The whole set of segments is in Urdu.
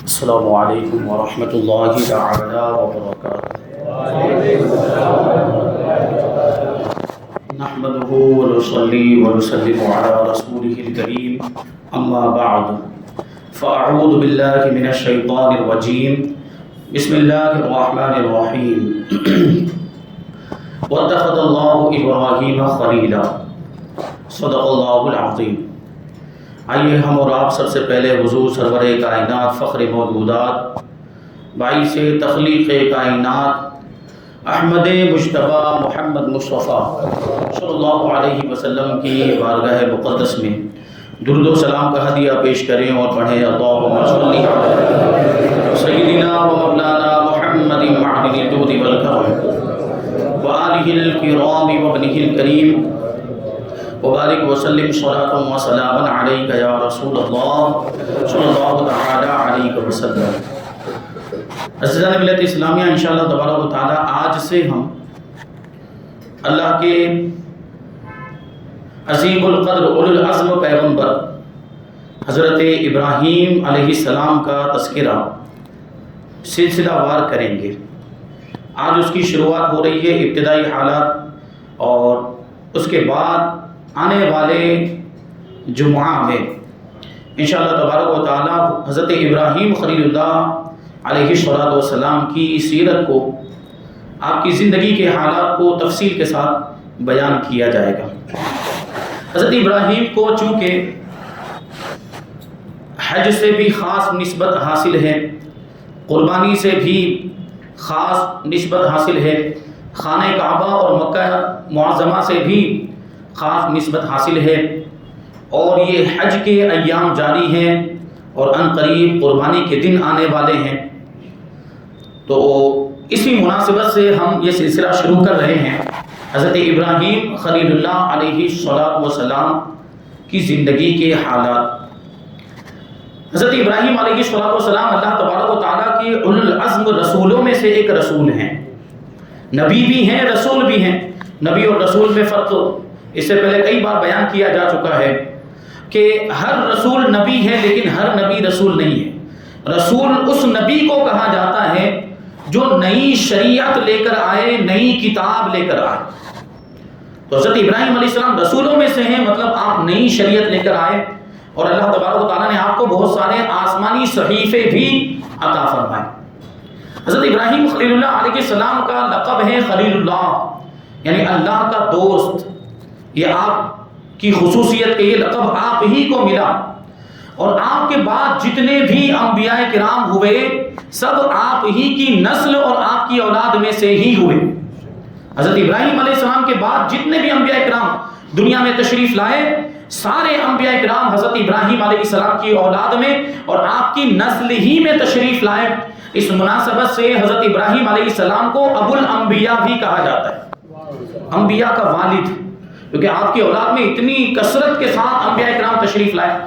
السلام علیکم ورحمۃ اللہ تعالی وبرکاتہ۔ نحمده ونصلي ونسلم على رسوله الكريم اما بعد فاعوذ باللہ من الشیطان الرجیم بسم اللہ الرحمن الرحیم واتخذ اللہ ابراہیم خلیلا صدق اللہ العظیم۔ آئیے ہم اور آپ سب سے پہلے حضور سرور کائنات فخر موجودات باعث تخلیق کائنات احمد مجتبیٰ محمد مصطفیٰ صلی اللہ علیہ وسلم کی بارگاہ مقدس میں درود و سلام کا ہدیہ پیش کریں اور پڑھیں اللہم صلی علی سیدنا و مولانا محمد معدن الجود والکرم وآلہ الکرام وابنہ الکریم وبارک وسلم صلاۃ و سلاما علیک یا رسول اللہ صلی اللہ تعالی علیہ وسلم۔ عزیزان ملت اسلامیہ، انشاءاللہ تبارک و تعالی آج سے ہم اللہ کے عظیم القدر اولو العزم پیغمبر حضرت ابراہیم علیہ السلام کا تذکرہ سلسلہ وار کریں گے۔ آج اس کی شروعات ہو رہی ہے ابتدائی حالات، اور اس کے بعد آنے والے جمعہ میں انشاءاللہ تبارک و تعالی حضرت ابراہیم خلیل اللہ علیہ السلام کی سیرت کو، آپ کی زندگی کے حالات کو تفصیل کے ساتھ بیان کیا جائے گا۔ حضرت ابراہیم کو چونکہ حج سے بھی خاص نسبت حاصل ہے، قربانی سے بھی خاص نسبت حاصل ہے، خانہ کعبہ اور مکہ معظمہ سے بھی خاص نسبت حاصل ہے، اور یہ حج کے ایام جاری ہیں اور ان قریب قربانی کے دن آنے والے ہیں، تو اسی مناسبت سے ہم یہ سلسلہ شروع کر رہے ہیں حضرت ابراہیم خلیل اللہ علیہ السلام کی زندگی کے حالات۔ حضرت ابراہیم علیہ السلام اللہ تبارک و تعالیٰ کے اولو العزم رسولوں میں سے ایک رسول ہیں، نبی بھی ہیں رسول بھی ہیں۔ نبی اور رسول میں فرق اس سے پہلے کئی بار بیان کیا جا چکا ہے کہ ہر رسول نبی ہے لیکن ہر نبی رسول نہیں ہے۔ رسول اس نبی کو کہا جاتا ہے جو نئی شریعت لے کر آئے، نئی کتاب لے کر آئے۔ تو حضرت ابراہیم علیہ السلام رسولوں میں سے ہیں، مطلب آپ نئی شریعت لے کر آئے، اور اللہ تبارک و تعالیٰ نے آپ کو بہت سارے آسمانی صحیفے بھی عطا فرمائے۔ حضرت ابراہیم خلیل اللہ علیہ السلام کا لقب ہے خلیل اللہ، یعنی اللہ کا دوست۔ یہ آپ کی خصوصیت کہ یہ لقب آپ ہی کو ملا، اور آپ کے بعد جتنے بھی انبیاء کرام ہوئے سب آپ ہی کی نسل اور آپ کی اولاد میں سے ہی ہوئے۔ حضرت ابراہیم علیہ السلام کے بعد جتنے بھی انبیاء کرام دنیا میں تشریف لائے، سارے انبیاء کرام حضرت ابراہیم علیہ السلام کی اولاد میں اور آپ کی نسل ہی میں تشریف لائے۔ اس مناسبت سے حضرت ابراہیم علیہ السلام کو ابو الانبیاء بھی کہا جاتا ہے، انبیاء کا والد، کیونکہ آپ کی اولاد میں اتنی کثرت کے ساتھ انبیاء کرام تشریف لائے،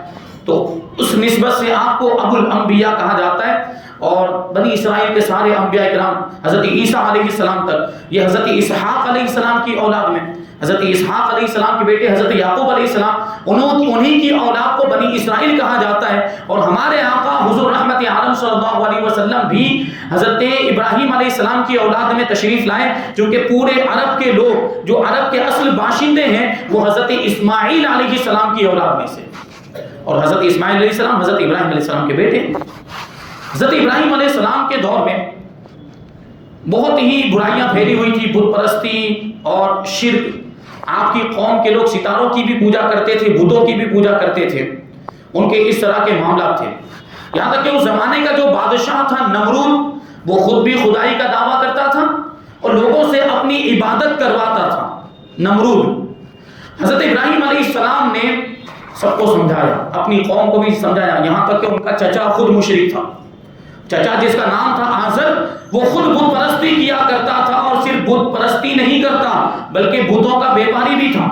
تو اس نسبت سے آپ کو ابو الانبیاء کہا جاتا ہے۔ اور بنی اسرائیل کے سارے انبیاء کرام حضرت عیسیٰ علیہ السلام تک، یہ حضرت اسحاق علیہ السلام کی اولاد میں، حضرت اسحاق علیہ السلام کے بیٹے حضرت یعقوب علیہ السلام، انہی کی اولاد کو بنی اسرائیل کہا جاتا ہے۔ اور ہمارے آقا حضور رحمت عالم صلی اللہ علیہ وسلم بھی حضرت ابراہیم علیہ السلام کی اولاد میں تشریف لائے، کیونکہ پورے عرب کے لوگ جو عرب کے اصل باشندے ہیں وہ حضرت اسماعیل علیہ السلام کی اولاد میں سے، اور حضرت اسماعیل علیہ السلام حضرت ابراہیم علیہ السلام کے بیٹے۔ حضرت ابراہیم علیہ السلام کے دور میں بہت ہی برائیاں پھیلی ہوئی تھی، بت پرستی اور شرک۔ آپ کی قوم کے لوگ ستاروں کی بھی پوجا کرتے تھے، بتوں کی بھی پوجا کرتے تھے، ان کے اس طرح کے معاملات تھے۔ یہاں تک کہ اس زمانے کا جو بادشاہ تھا نمرود، وہ خود بھی خدائی کا دعویٰ کرتا تھا اور لوگوں سے اپنی عبادت کرواتا تھا نمرود۔ حضرت ابراہیم علیہ السلام نے سب کو سمجھایا، اپنی قوم کو بھی سمجھایا، یہاں تک کہ ان کا چچا خود مشرک تھا۔ چچا جس کا نام تھا آزر، وہ خود بت پرستی کیا کرتا تھا، اور صرف بت پرستی نہیں کرتا بلکہ بتوں کا بیپاری بھی تھا،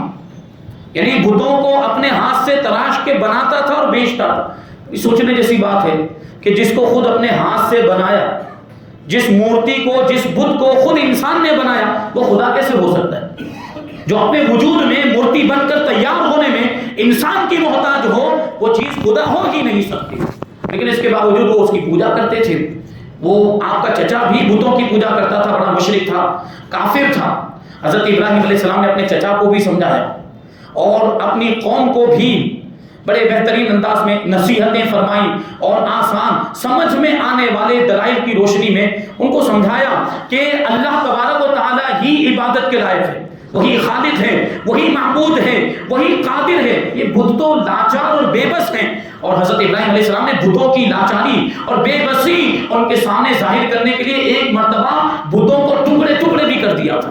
یعنی بتوں کو اپنے ہاتھ سے تراش کے بناتا تھا اور بیچتا تھا۔ سوچنے جیسی بات ہے کہ جس کو خود اپنے ہاتھ سے بنایا، جس مورتی کو، جس بت کو خود انسان نے بنایا، وہ خدا کیسے ہو سکتا ہے؟ جو اپنے وجود میں مورتی بن کر تیار ہونے میں انسان کی محتاج ہو، وہ چیز خدا ہو ہی نہیں سکتی۔ لیکن اس کے باوجود وہ اس کی پوجا کرتے تھے. وہ آپ کا چچا بھی بتوں کی پوجا کرتا تھا، بڑا مشرک تھا، کافر تھا. حضرت ابراہیم علیہ السلام نے اپنے چچا کو بھی سمجھایا اور اپنی قوم کو بھی بڑے بہترین انداز میں نصیحتیں فرمائیں اور آسان سمجھ میں آنے والے دلائل کی روشنی میں ان کو سمجھایا کہ اللہ تبارک و تعالیٰ ہی عبادت کے لائق ہے، وہی خالق ہے، وہی معبود ہے، وہی قادر ہے. یہ بت تو لاچار اور بے بس ہیں، اور حضرت ابراہیم علیہ السلام نے بتوں کی لاچاری اور بے بسی ان کے سامنے ظاہر کرنے کے لیے ایک مرتبہ بتوں کو ٹکڑے ٹکڑے بھی کر دیا تھا.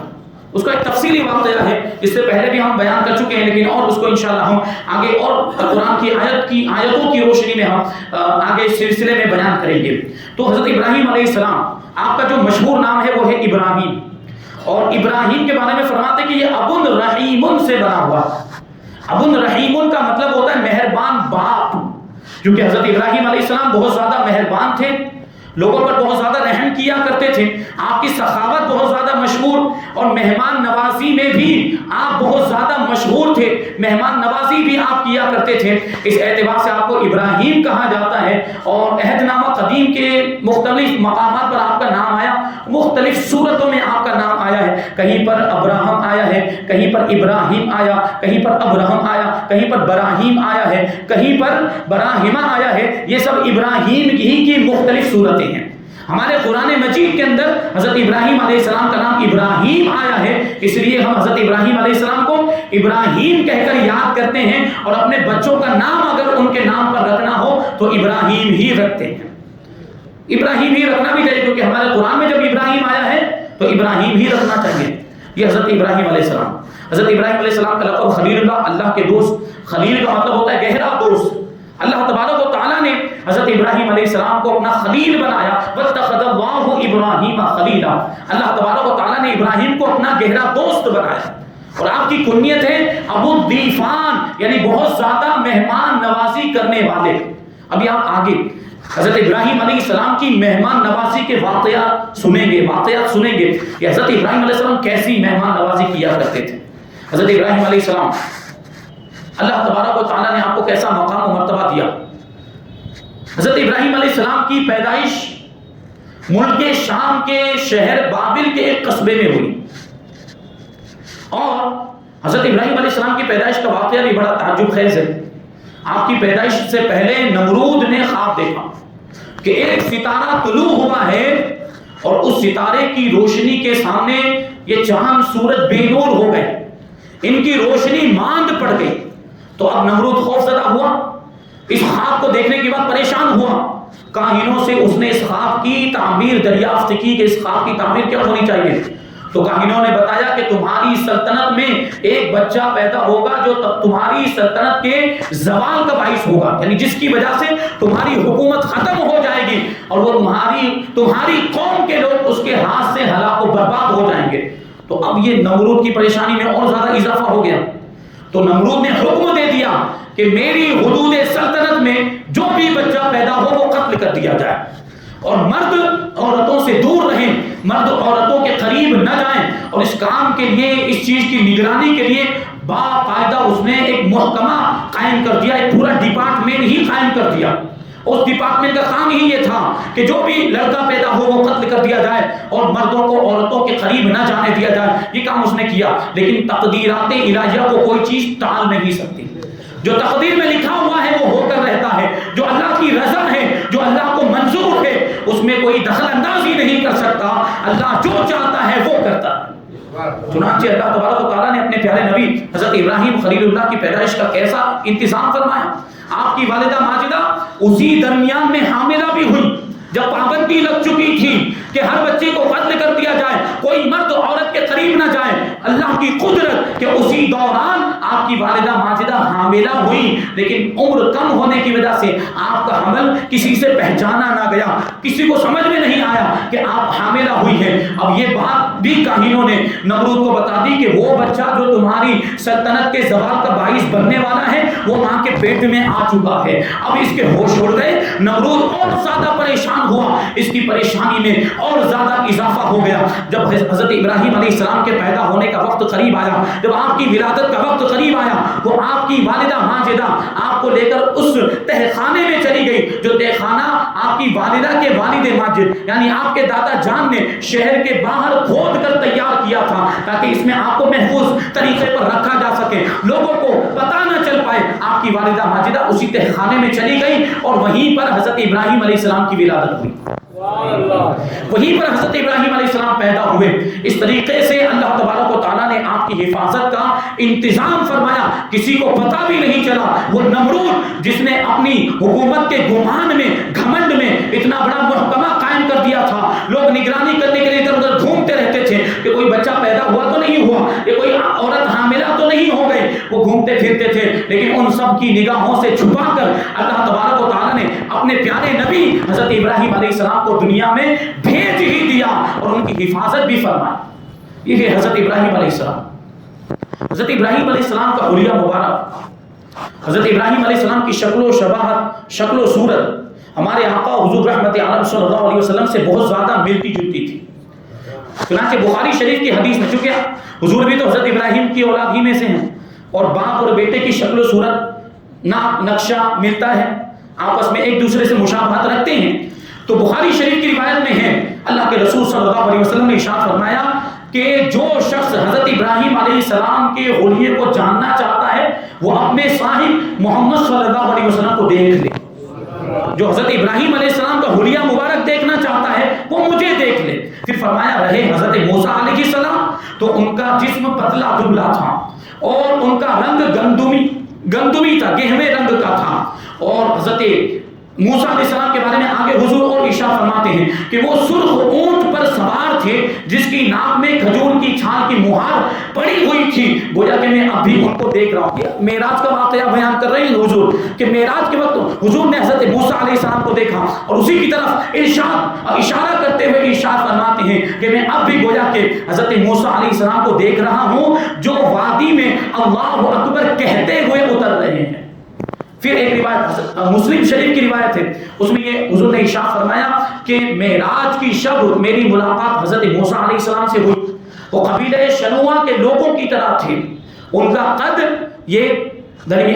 اس کا ایک تفصیلی واقعہ ہے، اس سے پہلے بھی ہم بیان کر چکے ہیں، لیکن اور اس کو انشاءاللہ ہم آگے اور قرآن کی آیتوں کی روشنی میں ہم آگے سلسلے میں بیان کریں گے. تو حضرت ابراہیم علیہ السلام، آپ کا جو مشہور نام ہے وہ ہے ابراہیم، اور ابراہیم کے بارے میں فرماتے ہیں کہ یہ ابن رحیم سے بنا ہوا. ابن رحیم کا مطلب ہوتا ہے مہربان باپ، کیونکہ حضرت ابراہیم علیہ السلام بہت زیادہ مہربان تھے، لوگوں پر بہت زیادہ رحم کیا کرتے تھے. آپ کی سخاوت بہت زیادہ مشہور، اور مہمان نوازی میں بھی آپ بہت زیادہ مشہور تھے، مہمان نوازی بھی آپ کیا کرتے تھے. اس اعتبار سے آپ کو ابراہیم کہا جاتا ہے. اور عہد نامہ قدیم کے مختلف مقامات پر آپ کا نام آیا، مختلف صورتوں میں آپ کا نام آیا ہے. کہیں پر ابراہم آیا ہے، کہیں پر ابراہیم آیا، کہیں پر ابراہم آیا، کہیں پر براہیم آیا ہے، کہیں پر براہیمہ آیا ہے. یہ سب ابراہیم ہی کی مختلف صورتیں ہیں. ہمارے قرآن مجید کے اندر حضرت ابراہیم علیہ السلام کا نام ابراہیم آیا ہے، اس لیے ہم حضرت ابراہیم علیہ السلام کو ابراہیم کہہ کر یاد کرتے ہیں، اور اپنے بچوں کا نام اگر ان کے نام پر رکھنا ہو تو ابراہیم ہی رکھتے ہیں. ابراہیم ہی رکھنا بھی چاہیے، کیونکہ ہمارے قرآن میں جب ابراہیم آیا ہے تو ابراہیم ہی رکھنا چاہیے. یہ حضرت ابراہیم علیہ السلام. حضرت ابراہیم علیہ السلام کا لقب خلیل اللہ، اللہ کے دوست. خلیل کا مطلب ہوتا ہے گہرا دوست. اللہ تبارک و تعالیٰ نے حضرت ابراہیم علیہ السلام کو اپنا خلیل بنایا. واتخذ اللہ ابراہیم خلیلا، اللہ تبارک و تعالیٰ نے ابراہیم کو اپنا گہرا دوست بنایا. اور آپ کی کنیت ہے ابو الضیفان، یعنی بہت زیادہ مہمان نوازی کرنے والے. ابھی آپ آگے حضرت ابراہیم علیہ السلام کی مہمان نوازی کے واقعات سنیں گے کہ حضرت ابراہیم علیہ السلام کیسی مہمان نوازی کیا کرتے تھے. حضرت ابراہیم علیہ السلام، اللہ تبارک و تعالیٰ نے آپ کو کیسا مقام و مرتبہ دیا. حضرت ابراہیم علیہ السلام کی پیدائش ملک شام کے شہر بابل کے ایک قصبے میں ہوئی، اور حضرت ابراہیم علیہ السلام کی پیدائش کا واقعہ بھی بڑا تعجب خیز ہے. آپ کی پیدائش سے پہلے نمرود نے خواب دیکھا کہ ایک ستارہ طلوع ہوا ہے، اور اس ستارے کی روشنی کے سامنے یہ چاند سورج بے نور ہو گئے، ان کی روشنی ماند پڑ گئی. تو اب نمرود خوف زدہ ہوا، اس خواب کو دیکھنے کے بعد پریشان ہوا. کاہنوں سے اس نے اس خواب کی تعبیر دریافت کی کہ اس خواب کی تعبیر کیا ہونی چاہیے. تو کاہنوں نے بتایا کہ تمہاری سلطنت میں ایک بچہ پیدا ہوگا جو تمہاری سلطنت کے زوال کا باعث ہوگا، یعنی جس کی وجہ سے تمہاری حکومت ختم ہو جائے گی، اور وہ تمہاری قوم کے لوگ اس کے ہاتھ سے ہلاک و برباد ہو جائیں گے. تو اب یہ نمرود کی پریشانی میں اور زیادہ اضافہ ہو گیا. تو نمرود نے حکم دے دیا کہ میری حدود سلطنت میں جو بھی بچہ پیدا ہو وہ قتل کر دیا جائے، اور مرد عورتوں سے دور رہیں، مرد عورتوں کے قریب نہ جائیں. اور اس کام کے لیے، اس چیز کی نگرانی کے لیے باقاعدہ اس نے ایک محکمہ قائم کر دیا، ایک پورا ڈپارٹمنٹ ہی قائم کر دیا. اس ڈپارٹمنٹ کا کام ہی یہ تھا کہ جو بھی لڑکا پیدا ہو وہ قتل کر دیا جائے، اور مردوں کو عورتوں کے قریب نہ جانے دیا جائے. یہ کام اس نے کیا. لیکن تقدیرات الہیہ کو کوئی چیز ٹال نہیں سکتی. جو تقدیر میں لکھا ہوا ہے وہ ہو کر رہتا ہے. جو اللہ کی رضا ہے، جو اللہ کو منظور ہے، اس میں کوئی دخل اندازی نہیں کر سکتا. اللہ جو چاہتا ہے وہ کرتا ہے. چنانچہ اللہ تبارک و تعالیٰ نے اپنے پیارے نبی حضرت ابراہیم خلیل اللہ کی پیدائش کا کیسا انتظام فرمایا. آپ کی والدہ ماجدہ اسی درمیان میں حاملہ بھی ہوئی جب پابندی لگ چکی تھی کہ ہر بچے کو قتل کر دیا جائے، کوئی مرد عورت کے قریب نہ جائے. اللہ کی قدرت کہ اسی دوران آپ کی والدہ ماجدہ حاملہ ہوئی، لیکن عمر کم ہونے کی وجہ سے آپ کا حمل کسی سے پہچانا نہ گیا، کسی کو سمجھ میں نہیں آیا کہ آپ حاملہ ہوئی ہیں. اب یہ بات بھی کاہنوں نے نمرود کو بتا دی کہ وہ بچہ جو تمہاری سلطنت کے زوال کا باعث بننے والا ہے وہ ماں کے پیٹ میں آ چکا ہے. اب اس کے ہوش اڑ گئے. نمرود اور زیادہ پریشان ہوا اس کی پریشانی میں اور زیادہ اضافہ ہو گیا۔ جب حضرت ابراہیم علیہ السلام کے پیدا ہونے کا وقت قریب آیا، جب آپ کی ولادت کا وقت قریب آیا، وہ آپ کی والدہ ماجدہ آپ کو لے کر اس تہ خانے میں چلی گئی، جو تہ خانہ آپ کی والدہ کے والد ماجد یعنی آپ کے دادا جان نے شہر کے باہر کھود کر تیار کیا تھا، تاکہ اس میں آپ کو محفوظ طریقے پر رکھا جا سکے، لوگوں کو پتہ نہ چل پائے۔ آپ کی والدہ ماجدہ اسی تہ خانے میں چلی گئی اور وہیں پر حضرت ابراہیم علیہ السلام کی ولادت ہوئی، وہیں پر حضرت ابراہیم علیہ السلام پیدا ہوئے۔ اس طریقے سے اللہ تبارک و تعالیٰ نے آپ کی حفاظت کا انتظام فرمایا، کسی کو پتہ بھی نہیں چلا۔ وہ نمرود جس نے اپنی حکومت کے گمان میں، گھمنڈ میں اتنا بڑا محکمہ قائم کر دیا تھا، لوگ نگرانی کرنے کے لیے ادھر ادھر گھومتے رہتے تھے کہ کوئی بچہ پیدا ہوا تو نہیں ہوا، یا کوئی عورت حاملہ تو نہیں ہو گئی، وہ گھومتے پھرتے تھے، لیکن ان سب کی نگاہوں سے چھپا کر اللہ تبارک و تعالیٰ نے اپنے پیارے نبی حضرت ابراہیم علیہ السلام کو دنیا میں بھیج ہی دیا اور ان کی حفاظت بھی فرمائی۔ یہ ہے حضرت ابراہیم علیہ السلام۔ حضرت ابراہیم علیہ السلام کا حلیہ مبارک، حضرت ابراہیم علیہ السلام کی شکل و شباہت، شکل و صورت ہمارے آقا حضور رحمت عالم صلی اللہ علیہ وسلم سے بہت زیادہ ملتی جلتی تھی۔ چنانچہ بخاری شریف کی حدیث میں، چونکہ حضور بھی تو حضرت ابراہیم کی اولاد ہی میں سے ہیں، اور باپ اور بیٹے کی شکل و صورت، ناک نقشہ ملتا ہے، آپس میں ایک دوسرے سے مشابہت رکھتے ہیں۔ تو بخاری شریف کی روایت میں ہے، اللہ کے رسول صلی اللہ علیہ وسلم نے ارشاد فرمایا کہ جو شخص حضرت ابراہیم علیہ السلام کے حلیے کو جاننا چاہتا ہے وہ اپنے صاحب محمد صلی اللہ علیہ وسلم کو دیکھ لے۔ جو حضرت ابراہیم علیہ السلام کا حلیہ مبارک دیکھنا چاہتا ہے وہ مجھے دیکھ لے۔ پھر فرمایا رہے حضرت موسیٰ علیہ السلام، تو ان کا جسم پتلا دبلا تھا اور ان کا رنگ گندمی تھا، گہوے رنگ کا تھا، اور حضرت موسیٰ علیہ السلام کے بارے میں آگے حضور اور ارشاد فرماتے ہیں کہ وہ سرخ اونٹ پر سوار تھے جس کی ناک میں کھجور کی چھال کی مہار پڑی ہوئی تھی، گویا کہ میں ابھی ان کو دیکھ رہا ہوں۔ معراج کا واقعہ بیان کر رہے ہیں حضور کہ معراج کے وقت حضور نے حضرت موسیٰ علیہ السلام کو دیکھا اور اسی کی طرف اشارہ کرتے ہوئے ارشاد فرماتے ہیں کہ میں اب بھی گویا کہ حضرت موسیٰ علیہ السلام کو دیکھ رہا ہوں جو وادی میں اللہ اکبر کہتے ہوئے اتر رہے ہیں۔ پھر ایک روایت مسلم شریف کی روایت ہے، اس میں یہ حضور نے ارشاد فرمایا کہ معراج کی شب میری ملاقات حضرت موسیٰ علیہ السلام سے ہوئی۔ وہ قبیلہ شنوہ کے لوگوں کی طرح تھے، ان کا قد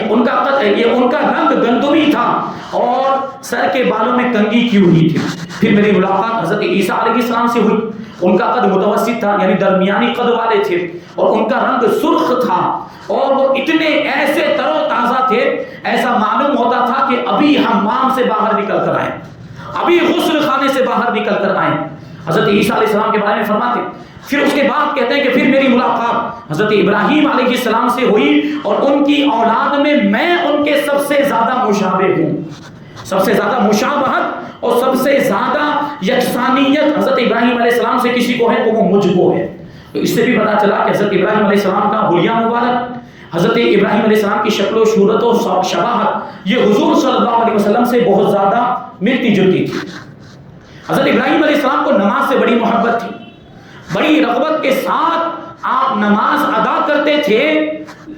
ان کا رنگ گندمی تھا اور سر کے بالوں میں کنگھی کی ہوئی تھی۔ پھر میری ملاقات حضرت عیسیٰ علیہ السلام سے ہوئی، ان کا قد متوسط تھا یعنی درمیانی قد والے تھے، اور ان کا رنگ سرخ تھا، اور وہ اتنے ایسے تر و تازہ تھے، ایسا معلوم ہوتا تھا کہ ابھی حمام سے باہر نکل کر آئے، ابھی غسل خانے سے باہر نکل کر آئے۔ حضرت عیسیٰ علیہ السلام کے بارے میں فرماتے، پھر اس کے بعد کہتے ہیں کہ پھر میری ملاقات حضرت ابراہیم علیہ السلام سے ہوئی، اور ان کی اولاد میں ان کے سب سے زیادہ مشابہ ہوں، سب سے زیادہ مشابہت اور سب سے زیادہ یکسانیت حضرت ابراہیم علیہ السلام سے کسی کو ہے تو وہ مجھ کو ہے۔ تو اس سے بھی پتا چلا کہ حضرت ابراہیم علیہ السلام کا حلیہ مبارک، حضرت ابراہیم علیہ السلام کی شکل و صورت و شباہت یہ حضور صلی اللہ علیہ وسلم سے بہت زیادہ ملتی جلتی تھی۔ حضرت ابراہیم علیہ السلام کو نماز سے بڑی محبت تھی، بڑی رغبت کے ساتھ آپ نماز ادا کرتے تھے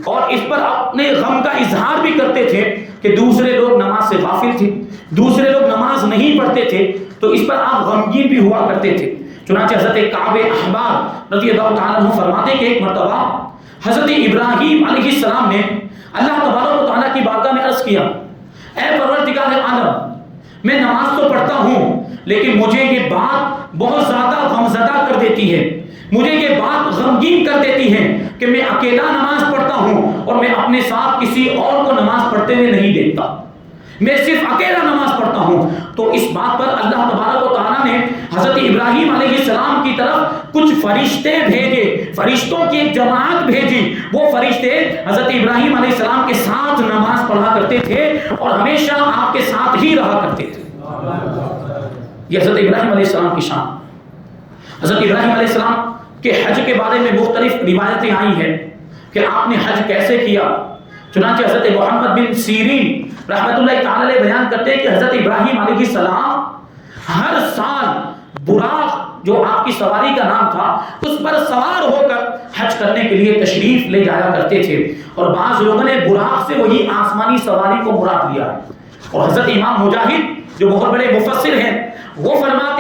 اور اس پر اپنے غم کا اظہار بھی کرتے تھے کہ دوسرے لوگ نماز سے غافل تھے، دوسرے لوگ نماز نہیں پڑھتے تھے، تو اس پر آپ غمگین بھی ہوا کرتے تھے۔ چنانچہ حضرت کعب احبار رضی اللہ تعالیٰ عنہ فرماتے کہ ایک مرتبہ حضرت ابراہیم علیہ السلام نے اللہ تبارک و تعالیٰ کی بارگاہ میں عرض کیا، اے پروردگار عالم، میں نماز تو پڑھتا ہوں لیکن مجھے یہ بات بہت زیادہ غمزدہ کر دیتی ہے، مجھے یہ بات غمگین کر دیتی ہے کہ میں اکیلا نماز پڑھتا ہوں اور میں اپنے ساتھ کسی اور کو نماز پڑھتے ہوئے نہیں دیکھتا، میں صرف اکیلا نماز پڑھتا ہوں۔ تو اس بات پر اللہ تبارک و تعالیٰ نے حضرت ابراہیم علیہ السلام کی طرف کچھ فرشتے بھیجے، فرشتوں کی ایک جماعت بھیجی، وہ فرشتے حضرت ابراہیم علیہ السلام کے ساتھ نماز پڑھا کرتے تھے اور ہمیشہ آپ کے ساتھ ہی رہا کرتے تھے۔ یہ حضرت ابراہیم علیہ السلام کی شان۔ حضرت ابراہیم علیہ السلام کے حج کے بارے میں مختلف روایتیں آئی ہیں کہ آپ نے حج کیسے کیا۔ چنانچہ حضرت محمد بن سیرین رحمت اللہ تعالی علیہ بیان کرتے ہیں کہ حضرت ابراہیم علیہ السلام ہر سال براق، جو آپ کی سواری کا نام تھا، اس پر سوار ہو کر حج کرنے کے لیے تشریف لے جایا کرتے تھے، اور بعض لوگوں نے براق سے وہی آسمانی سواری کو مراد لیا ہے۔ اور حضرت امام مجاہد جو بہت بڑے مفسر ہیں وہ فرماتے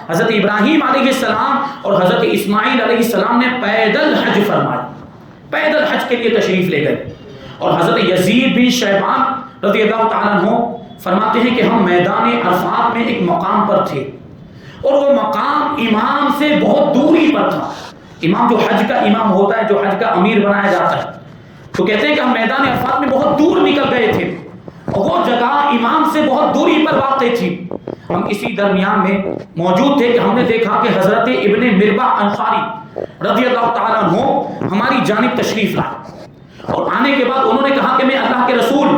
حضرت ابراہیم علیہ السلام اور حضرت اسماعیل علیہ السلام نے پیدل حج فرمایا، پیدل حج کے لیے تشریف لے گئے. اور حضرت یزید بن شیبان رضی اللہ تعالیٰ عنہ فرماتے ہیں کہ ہم میدان عرفات میں ایک مقام پر تھے، اور وہ مقام امام سے بہت دوری پر تھا. امام جو حج کا امام ہوتا ہے، جو حج کا امیر بنایا جاتا ہے، تو کہتے ہیں کہ ہم میدان عرفات میں بہت دور نکل گئے تھے، اور وہ جگہ امام سے بہت دوری پر واقع تھی. ہم اسی درمیان میں موجود تھے کہ ہم نے دیکھا کہ حضرت ابن مربع انصاری رضی اللہ تعالیٰ عنہ ہماری جانب تشریف لائے، اور آنے کے بعد انہوں نے کہا کہ میں اللہ کے رسول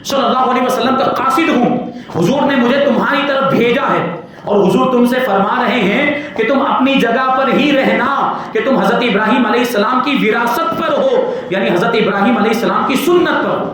صلی اللہ علیہ وسلم کا قاصد ہوں، حضور نے مجھے تمہاری طرف بھیجا ہے، اور حضور تم سے فرما رہے ہیں کہ تم اپنی جگہ پر ہی رہنا، کہ تم حضرت ابراہیم علیہ السلام کی وراثت پر ہو، یعنی حضرت ابراہیم علیہ السلام کی سنت پر ہو.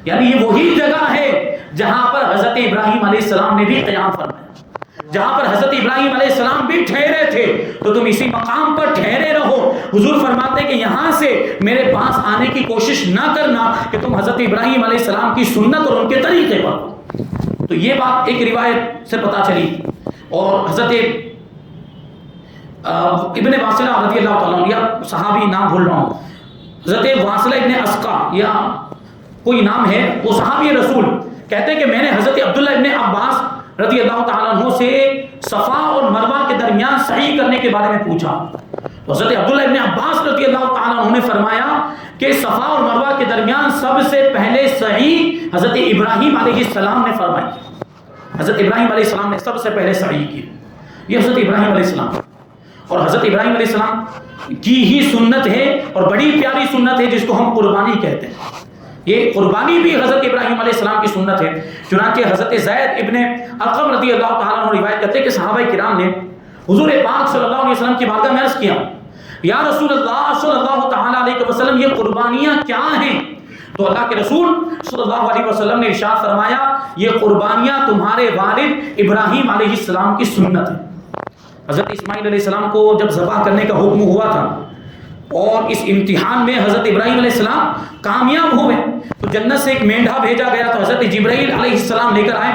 یعنی یہ وہی جگہ ہے جہاں پر حضرت ابراہیم علیہ السلام نے بھی قیام فرمایا، جہاں پر حضرت ابراہیم علیہ السلام بھی ٹھہرے تھے، تو تم اسی مقام پر ٹھہرے رہو. حضور فرماتے کہ یہاں سے میرے پاس آنے کی کوشش نہ کرنا کہ تم حضرت ابراہیم علیہ السلام کی سنت اور ان کے طریقے پر. تو یہ بات ایک روایت سے پتہ چلی. اور حضرت ابن واصلہ رضی اللہ تعالیٰ عنہ، یا صحابی نام بھول رہا ہوں، حضرت واصلہ ابن اسقا یا کوئی نام ہے، وہ صحابی رسول کہتے ہیں کہ میں نے حضرت عبداللہ ابن عباس رضی اللہ تعالیٰ عنہ سے صفا اور مروہ کے درمیان سعی کرنے کے بارے میں پوچھا. تو حضرت عبداللہ ابن عباس رضی اللہ تعالیٰ عنہ نے فرمایا کہ صفا اور مروہ کے درمیان سب سے پہلے سعی حضرت ابراہیم علیہ السلام نے فرمائی. حضرت ابراہیم علیہ السلام نے سب سے پہلے سعی کی. یہ حضرت ابراہیم علیہ السلام، اور حضرت ابراہیم علیہ السلام کی ہی سنت ہے، اور بڑی پیاری سنت ہے جس کو ہم قربانی کہتے ہیں. یہ قربانی بھی حضرت ابراہیم علیہ السلام کی سنت ہے. چنانچہ حضرت زید ابن ارقم رضی اللہ تعالیٰ عنہ روایت کرتے ہیں کہ صحابہ کرام نے حضور پاک صلی اللہ علیہ وسلم کی بارگاہ میں عرض کیا، یا رسول اللہ صلی اللہ تعالیٰ علیہ وسلم یہ قربانیاں کیا ہیں؟ تو اللہ کے رسول صلی اللہ علیہ وسلم نے ارشاد فرمایا، یہ قربانیاں تمہارے والد ابراہیم علیہ السلام کی سنت ہے. حضرت اسماعیل علیہ السلام کو جب ذبح کرنے کا حکم ہوا تھا، اور اس امتحان میں حضرت ابراہیم علیہ السلام کامیاب ہوئے، تو جنت سے ایک مینڈھا بھیجا گیا، تو حضرت جبرائیل علیہ السلام لے کر آئے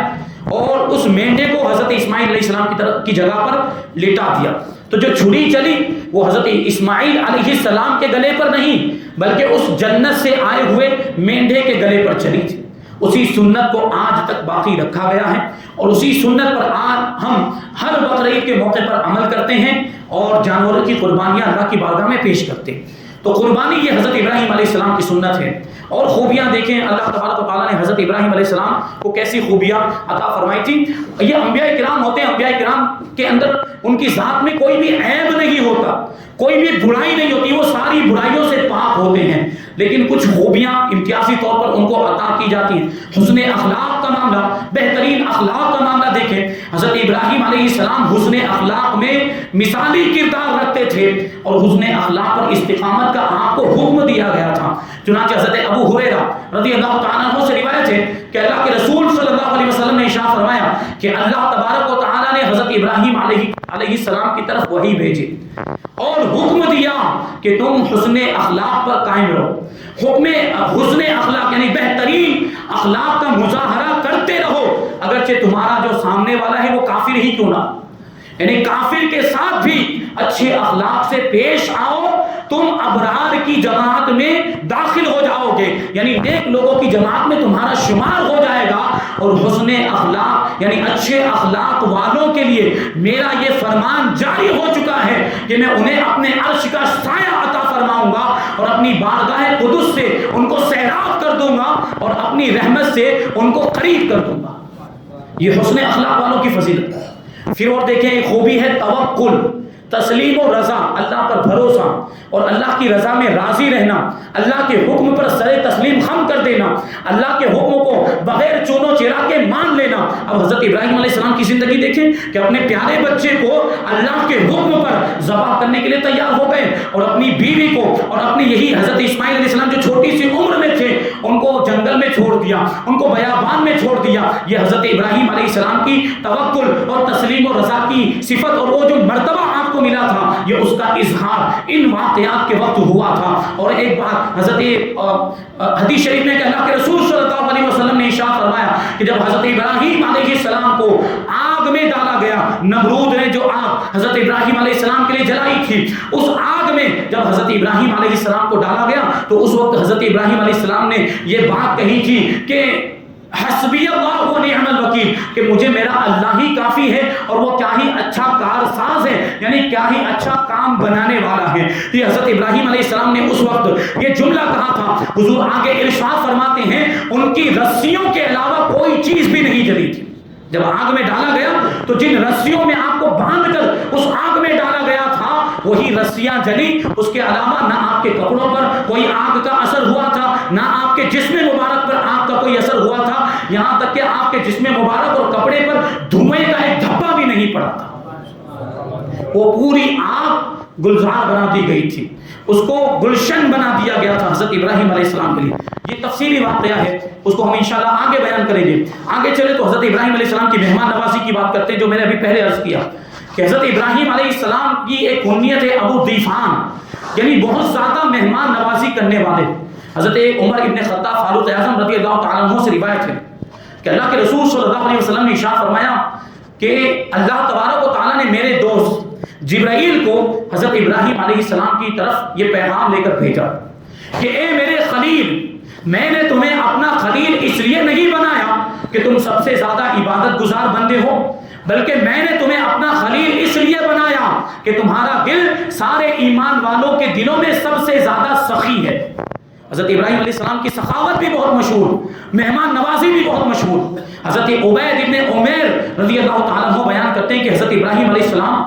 اور اس مینڈھے کو حضرت اسماعیل علیہ السلام کی جگہ پر لٹا دیا. تو جو چھری چلی وہ حضرت اسماعیل علیہ السلام کے گلے پر نہیں، بلکہ اس جنت سے آئے ہوئے مینڈھے کے گلے پر چلی تھی. اسی سنت کو آج تک باقی رکھا گیا ہے، اور اسی سنت پر آج ہم ہر بقرعید کے موقع پر عمل کرتے ہیں اور جانوروں کی قربانیاں اللہ کی بارگاہ میں پیش کرتے ہیں. تو قربانی یہ حضرت ابراہیم علیہ السلام کی سنت ہے. اور خوبیاں دیکھیں، اللہ تبارک و تعالیٰ نے حضرت ابراہیم علیہ السلام کو کیسی خوبیاں عطا فرمائی تھی. یہ انبیاء کرام ہوتے ہیں، انبیاء کرام کے اندر ان کی ذات میں کوئی بھی عیب نہیں ہوتا، کوئی بھی برائی نہیں ہوتی، وہ ساری برائیوں سے پاک ہوتے ہیں. لیکن کچھ خوبیاں امتیازی طور پر ان کو عطا کی جاتی ہیں. حسن اخلاق کا معاملہ، بہترین اخلاق کا معاملہ دیکھیں، حضرت ابراہیم علیہ السلام حسن اخلاق میں مثالی کردار رکھتے تھے، اور حسن اخلاق پر استقامت کا آپ کو حکم دیا گیا تھا. چنانچہ حضرت ابو ہریرہ رضی اللہ تعالیٰ عنہ سے روایت ہے کہ اللہ کے رسول صلی اللہ علیہ وسلم نے ارشاد فرمایا کہ اللہ تبارک و تعالیٰ نے حضرت ابراہیم علیہ السلام کی طرف وحی بھیجی اور حکم دیا کہ تم حسن اخلاق پر قائم رہو. حکم حسن اخلاق یعنی بہترین اخلاق کا مظاہرہ کرتے رہو، اگرچہ تمہارا جو سامنے والا ہے وہ کافر ہی کیوں نہ. یعنی کافر کے ساتھ بھی اچھے اخلاق سے پیش آؤ، تم ابرار کی جماعت میں داخل ہو جاؤ گے، یعنی نیک لوگوں کی جماعت میں تمہارا شمار ہو جائے گا. اور حسن اخلاق یعنی اچھے اخلاق والوں کے لیے میرا یہ فرمان جاری ہو چکا ہے کہ میں انہیں اپنے عرش کا سایہ عطا فرماؤں گا، اور اپنی بارگاہ قدس سے ان کو سیراب کر دوں گا، اور اپنی رحمت سے ان کو قریب کر دوں گا. یہ حسن اخلاق والوں کی فضیلت ہے. پھر اور دیکھیں ایک خوبی ہے توکل، تسلیم و رضا، اللہ پر بھروسہ اور اللہ کی رضا میں راضی رہنا، اللہ کے حکم پر سر تسلیم خم کر دینا، اللہ کے حکم کو بغیر چونو چرا کے مان لینا. اب حضرت ابراہیم علیہ السلام کی زندگی دیکھیں کہ اپنے پیارے بچے کو اللہ کے حکم پر ذبح کرنے کے لیے تیار ہو گئے، اور اپنی بیوی کو اور اپنی یہی حضرت اسماعیل علیہ السلام جو چھوٹی سی عمر میں تھے ان کو جنگل میں چھوڑ دیا، ان کو بیابان میں چھوڑ دیا. یہ حضرت ابراہیم علیہ السلام کی توکل اور تسلیم و رضا کی صفت اور وہ جو مرتبہ آپ کو ملا تھا، یہ اس کا اظہار ان واقعات کے وقت ہوا تھا. اور ایک بات حضرت حدیث شریف میں کہ اللہ کے رسول صلی اللہ علیہ وسلم نے ارشاد فرمایا کہ جب حضرت ابراہیم علیہ السلام کو آگ میں ڈالا گیا، نمرود نے جو آگ ابراہیم علیہ السلام کے لیے جلائی تھی، اس آگ میں جب حضرت ابراہیم علیہ السلام کو ڈالا گیا تو اس وقت حضرت ابراہیم علیہ السلام نے یہ بات کہی تھی کہ حسبی اللہ و نعم الوکیل، کہ مجھے میرا اللہ ہی کافی ہے اور وہ کیا ہی اچھا کارساز ہے، یعنی کیا ہی اچھا کام بنانے والا ہے۔ یہ حضرت ابراہیم علیہ السلام نے اس وقت یہ جملہ کہا تھا۔ حضور آگے ارشاد فرماتے ہیں ان کی رسیوں کے علاوہ کوئی چیز بھی نہیں جلی تھی۔ جب آگ میں ڈالا گیا تو جن رسیوں میں آپ کو باندھ کر اس آگ میں ڈالا گیا تھا وہی رسیاں جلی، اس کے علاوہ نہ آپ کے کپڑوں پر کوئی آگ کا اثر ہوا تھا، نہ آپ کے جسم مبارک پر آگ کا کوئی اثر ہوا تھا، یہاں تک کہ آپ کے جسم مبارک اور کپڑے پر دھوئیں کا ایک دھبا بھی نہیں پڑا تھا۔ وہ پوری آگ گلزار بنا دی گئی تھی، اس کو گلشن بنا دیا گیا تھا حضرت ابراہیم علیہ السلام کے لیے۔ یہ تفصیلی واقعہ ہے، اس کو ہم انشاءاللہ آگے بیان کریں گے۔ آگے چلے تو حضرت ابراہیم علیہ السلام کی مہمان نوازی کی بات کرتے ہیں، جو میں نے ابھی پہلے عرض کیا کہ حضرت ابراہیم علیہ السلام کی ایک کنیت ہے ابو دیفان، یعنی بہت زیادہ مہمان نوازی کرنے والے۔ حضرت عمر ابن خطاب فاروق اعظم رضی اللہ تعالیٰ عنہ سے روایت ہے کہ اللہ کے رسول صلی اللہ علیہ وسلم نے ارشاد فرمایا کہ اللہ تبارک و تعالیٰ نے میرے دوست جبرائیل کو حضرت ابراہیم علیہ السلام کی طرف یہ پیغام لے کر بھیجا کہ اے میرے خلیل، میں نے تمہیں اپنا خلیل اس لیے نہیں بنایا کہ تم سب سے زیادہ عبادت گزار بندے ہو، بلکہ میں نے تمہیں اپنا خلیل اس لیے بنایا کہ تمہارا دل سارے ایمان والوں کے دلوں میں سب سے زیادہ سخی ہے۔ حضرت ابراہیم علیہ السلام کی سخاوت بھی بہت مشہور، مہمان نوازی بھی بہت مشہور۔ حضرت عبید ابن عمیر رضی اللہ تعالیٰ عنہ بیان کرتے ہیں کہ حضرت ابراہیم علیہ السلام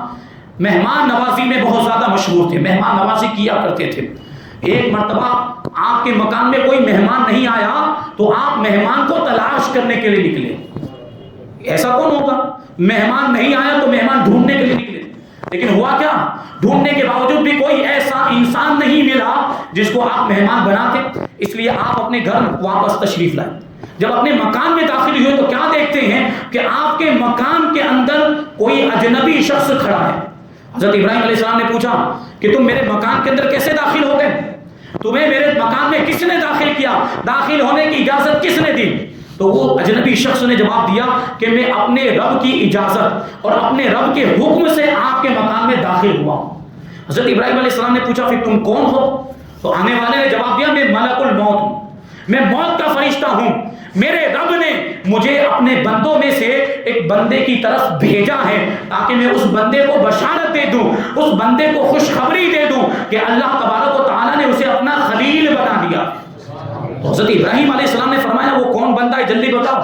مہمان نوازی میں بہت زیادہ مشہور تھے، مہمان نوازی کیا کرتے تھے۔ ایک مرتبہ آپ کے مکان میں کوئی مہمان نہیں آیا تو آپ مہمان کو تلاش کرنے کے لیے نکلے۔ ایسا کون ہوگا؟ مہمان نہیں آیا تو مہمان ڈھونڈنے کے لیے نکلے، لیکن ہوا کیا؟ ڈھونڈنے کے باوجود بھی کوئی ایسا انسان نہیں ملا جس کو آپ مہمان بناتے، اس لیے آپ اپنے گھر واپس تشریف لائے۔ جب اپنے مکان میں داخل ہوئے تو کیا دیکھتے ہیں کہ آپ کے مکان کے اندر کوئی اجنبی شخص کھڑا ہے۔ حضرت ابراہیم علیہ السلام نے پوچھا کہ تم میرے مکان کے اندر کیسے داخل ہو گئے؟ تمہیں میرے مکان میں کس نے داخل کیا؟ داخل ہونے کی اجازت کس نے دی؟ تو وہ اجنبی شخص نے جواب دیا کہ میں اپنے رب کی اجازت اور اپنے رب کے حکم سے آپ کے مکان میں داخل ہوا ہوں۔ حضرت ابراہیم علیہ السلام نے پوچھا پھر تم کون ہو؟ تو آنے والے نے جواب دیا میں ملک الموت ہوں، میں موت کا فرشتہ ہوں، میرے رب نے مجھے اپنے بندوں میں سے ایک بندے کی طرف بھیجا ہے تاکہ میں اس بندے کو بشارت دے دوں، اس بندے کو خوشخبری دے دوں کہ اللہ تبارک و تعالیٰ نے اسے اپنا خلیل بنا دیا۔ تو حضرت ابراہیم علیہ السلام نے فرمایا وہ کون بندہ ہے جلدی بتاؤ،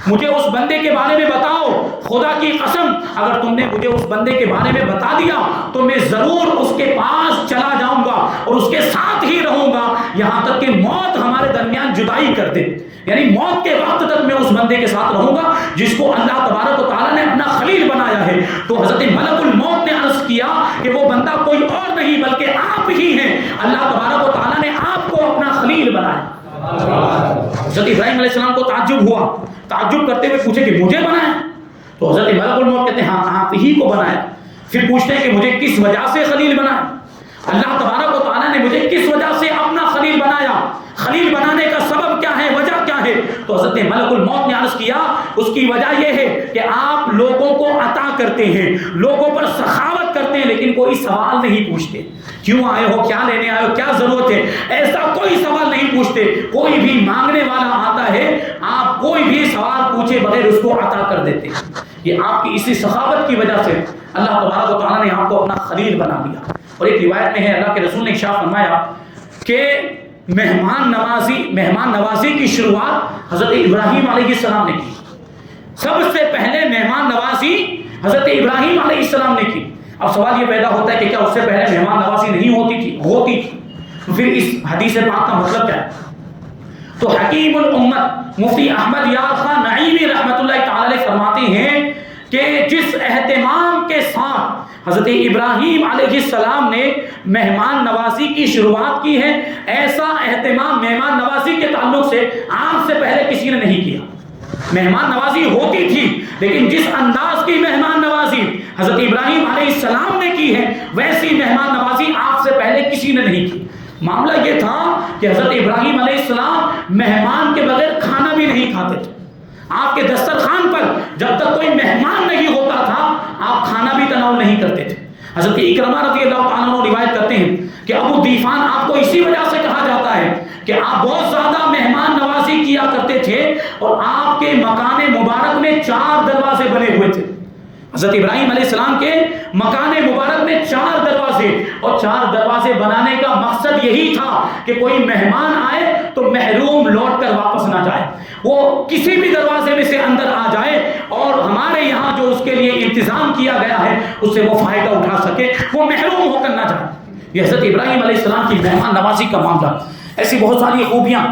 مجھے اس بندے کے بارے میں بتاؤ، خدا کی قسم اگر تم نے مجھے اس بندے کے بارے میں بتا دیا تو میں ضرور اس کے پاس چلا جاؤں گا اور اس کے ساتھ ہی رہوں گا یہاں تک کہ موت ہمارے درمیان جدائی کر دے، یعنی موت کے وقت تک میں اس بندے کے ساتھ رہوں گا جس کو اللہ تبارک و تعالیٰ نے اپنا خلیل بنایا ہے۔ تو حضرت ملک الموت نے عرض کیا کہ وہ بندہ کوئی اور نہیں بلکہ آپ ہی ہیں، اللہ تبارک و تعالیٰ نے آپ کو اپنا خلیل بنایا۔ حضرت ابراہیم علیہ السلام کو تعجب ہوا، تعجب کرتے ہوئے پوچھے کہ مجھے بنایا؟ تو حضرت ملک الموت کہتے ہیں ہاں آپ ہی کو بنایا۔ پھر پوچھتے ہیں کہ مجھے کس وجہ سے خلیل بنایا؟ اللہ تبارک و تعالیٰ نے مجھے کس وجہ سے اپنا خلیل بنایا؟ خلیل بنانے کا سبب کیا ہے، وجہ کیا ہے؟ تو حضرت ملک الموت نے عرض کیا اس کی وجہ یہ ہے کہ آپ لوگوں کو عطا کرتے ہیں، لوگوں پر سخاوت کرتے ہیں، لیکن کوئی سوال نہیں پوچھتے، کیوں آئے ہو، کیا لینے آئے ہو، کیا ضرورت ہے، ایسا کوئی سوال نہیں پوچھتے۔ کوئی بھی مانگنے والا آتا ہے آپ کوئی بھی سوال پوچھے بغیر اس کو عطا کر دیتے ہیں۔ یہ آپ کی اسی سخاوت کی وجہ سے اللہ تبارک و تعالیٰ نے آپ کو اپنا خلیل بنا دیا۔ اور ایک روایت میں ہے اللہ کے رسول نے ارشاد فرمایا کہ مہمان نوازی کی شروعات حضرت ابراہیم علیہ السلام نے کی۔ سب سے پہلے مہمان نوازی حضرت ابراہیم علیہ السلام نے کی۔ اب سوال یہ پیدا ہوتا ہے کہ کیا اس سے پہلے مہمان نوازی نہیں ہوتی تھی؟ ہوتی تھی۔ تو پھر اس حدیث پاک کا مطلب کیا ہے؟ تو حکیم الامت مفتی احمد یار خان نعیمی رحمۃ اللہ تعالی علیہ فرماتے ہیں کہ جس اہتمام کے ساتھ حضرت ابراہیم علیہ السلام نے مہمان نوازی کی شروعات کی ہے، ایسا اہتمام مہمان نوازی کے تعلق سے آپ سے پہلے کسی نے نہیں کیا۔ مہمان نوازی ہوتی تھی لیکن جس انداز کی مہمان نوازی حضرت ابراہیم علیہ السلام نے کی ہے ویسی مہمان نوازی آپ سے پہلے کسی نے نہیں کی۔ معاملہ یہ تھا کہ حضرت ابراہیم علیہ السلام مہمان کے بغیر کھانا بھی نہیں کھاتے تھے۔ آپ کے دسترخوان پر جب تک کوئی مہمان نہیں ہوتا تھا آپ کھانا بھی تناول نہیں کرتے تھے۔ حضرت اکرمہ رضی اللہ تعالیٰ عنہ روایت کرتے ہیں کہ ابو دیفان آپ کو اسی وجہ سے کہا جاتا ہے کہ آپ بہت زیادہ مہمان نوازی کیا کرتے تھے اور آپ کے مکان مبارک میں 4 دروازے بنے ہوئے تھے. حضرت ابراہیم علیہ السلام کے مکان مبارک میں 4 دروازے، اور 4 دروازے بنانے کا مقصد یہی تھا کہ کوئی مہمان آئے تو محروم لوٹ کر واپس نہ جائے، وہ کسی بھی دروازے میں سے اندر آ جائے اور ہمارے یہاں جو اس کے لیے انتظام کیا گیا ہے اس سے وہ فائدہ اٹھا سکے، وہ محروم ہو کر نہ جائے. یہ حضرت ابراہیم علیہ السلام کی مہمان نوازی کا معاملہ. ایسی بہت ساری خوبیاں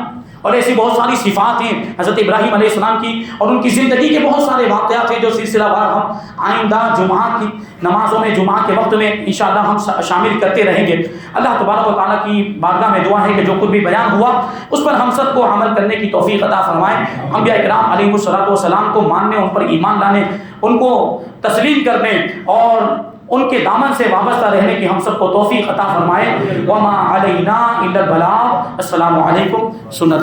اور ایسی بہت ساری صفات ہیں حضرت ابراہیم علیہ السلام کی، اور ان کی زندگی کے بہت سارے واقعات ہیں جو سلسلہ وار ہم آئندہ جمعہ کی نمازوں میں، جمعہ کے وقت میں انشاءاللہ ہم شامل کرتے رہیں گے. اللہ تبارک و تعالیٰ کی بارگاہ میں دعا ہے کہ جو کچھ بھی بیان ہوا اس پر ہم سب کو عمل کرنے کی توفیق عطا فرمائے. انبیاء کرام علیہ الصلوۃ والسلام کو ماننے، ان پر ایمان لانے، ان کو تسلیم کرنے اور ان کے دامن سے وابستہ رہنے کی ہم سب کو توفیق عطا فرمائے. وما علینا الا البلاغ. السلام علیکم. سنت